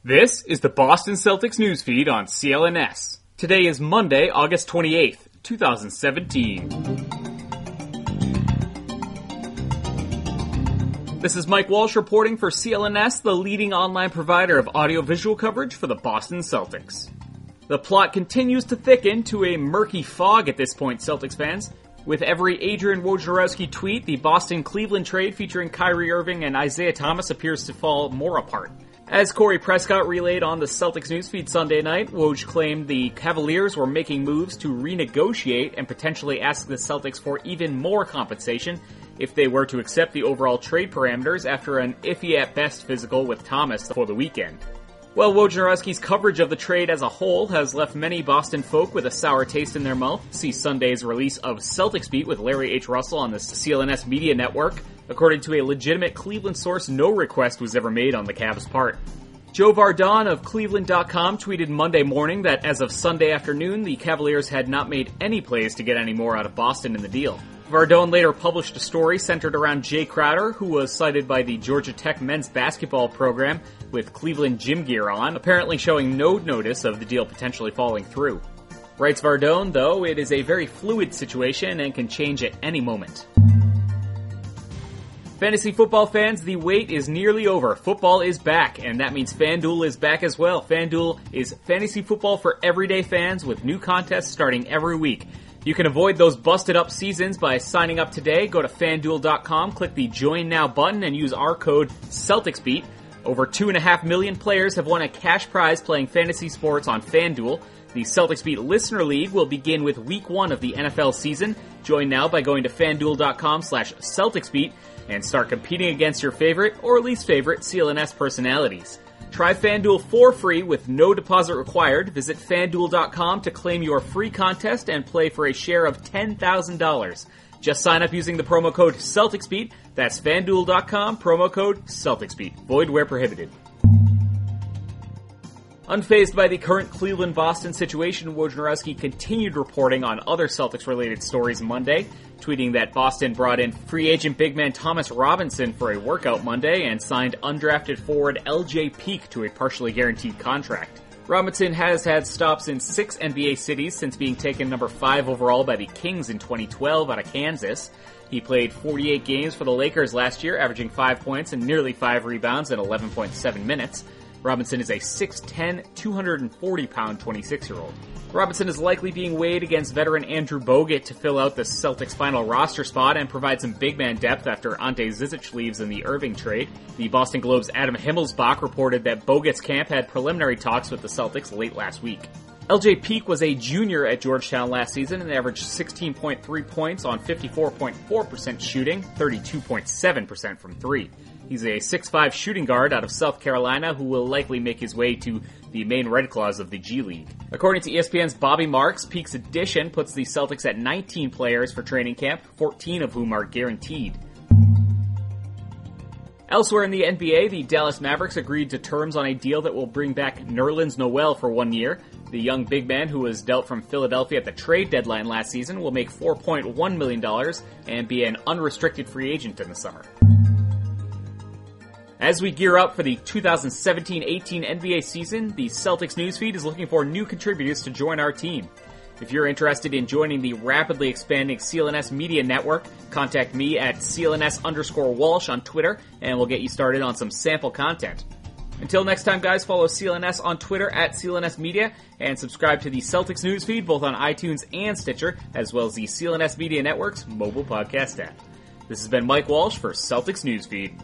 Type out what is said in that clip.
This is the Boston Celtics newsfeed on CLNS. Today is Monday, August 28th, 2017. This is Mike Walsh reporting for CLNS, the leading online provider of audiovisual coverage for the Boston Celtics. The plot continues to thicken to a murky fog at this point, Celtics fans. With every Adrian Wojnarowski tweet, the Boston-Cleveland trade featuring Kyrie Irving and Isaiah Thomas appears to fall more apart. As Corey Prescott relayed on the Celtics newsfeed Sunday night, Woj claimed the Cavaliers were making moves to renegotiate and potentially ask the Celtics for even more compensation if they were to accept the overall trade parameters after an iffy-at-best physical with Thomas for the weekend. Well, Wojnarowski's coverage of the trade as a whole has left many Boston folk with a sour taste in their mouth. See Sunday's release of Celtics Beat with Larry H. Russell on the CLNS Media Network. According to a legitimate Cleveland source, no request was ever made on the Cavs' part. Joe Vardon of Cleveland.com tweeted Monday morning that as of Sunday afternoon, the Cavaliers had not made any plays to get any more out of Boston in the deal. Vardon later published a story centered around Jay Crowder, who was cited by the Georgia Tech men's basketball program with Cleveland gym gear on, apparently showing no notice of the deal potentially falling through. Writes Vardon, though, it is a very fluid situation and can change at any moment. Fantasy football fans, the wait is nearly over. Football is back, and that means FanDuel is back as well. FanDuel is fantasy football for everyday fans with new contests starting every week. You can avoid those busted-up seasons by signing up today. Go to FanDuel.com, click the Join Now button, and use our code CelticsBeat. Over 2.5 million players have won a cash prize playing fantasy sports on FanDuel. The Celtics Beat Listener League will begin with Week 1 of the NFL season. Join now by going to FanDuel.com/CelticsBeat and start competing against your favorite or least favorite CLNS personalities. Try FanDuel for free with no deposit required. Visit FanDuel.com to claim your free contest and play for a share of $10,000. Just sign up using the promo code CelticsBeat. That's FanDuel.com, promo code CelticsBeat. Void where prohibited. Unfazed by the current Cleveland-Boston situation, Wojnarowski continued reporting on other Celtics-related stories Monday, tweeting that Boston brought in free agent big man Thomas Robinson for a workout Monday and signed undrafted forward LJ Peak to a partially guaranteed contract. Robinson has had stops in 6 NBA cities since being taken number 5 overall by the Kings in 2012 out of Kansas. He played 48 games for the Lakers last year, averaging 5 points and nearly 5 rebounds in 11.7 minutes. Robinson is a 6'10", 240-pound 26-year-old. Robinson is likely being weighed against veteran Andrew Bogut to fill out the Celtics' final roster spot and provide some big man depth after Ante Zizic leaves in the Irving trade. The Boston Globe's Adam Himmelsbach reported that Bogut's camp had preliminary talks with the Celtics late last week. LJ Peak was a junior at Georgetown last season and averaged 16.3 points on 54.4% shooting, 32.7% from 3. He's a 6'5 shooting guard out of South Carolina who will likely make his way to the main Red Claws of the G League. According to ESPN's Bobby Marks, Peak's addition puts the Celtics at 19 players for training camp, 14 of whom are guaranteed. Elsewhere in the NBA, the Dallas Mavericks agreed to terms on a deal that will bring back Nerlens Noel for 1 year. The young big man who was dealt from Philadelphia at the trade deadline last season will make $4.1 million and be an unrestricted free agent in the summer. As we gear up for the 2017-18 NBA season, the Celtics newsfeed is looking for new contributors to join our team. If you're interested in joining the rapidly expanding CLNS Media Network, contact me at CLNS_Walsh on Twitter, and we'll get you started on some sample content. Until next time, guys, follow CLNS on Twitter at CLNS Media, and subscribe to the Celtics newsfeed both on iTunes and Stitcher, as well as the CLNS Media Network's mobile podcast app. This has been Mike Walsh for Celtics Newsfeed.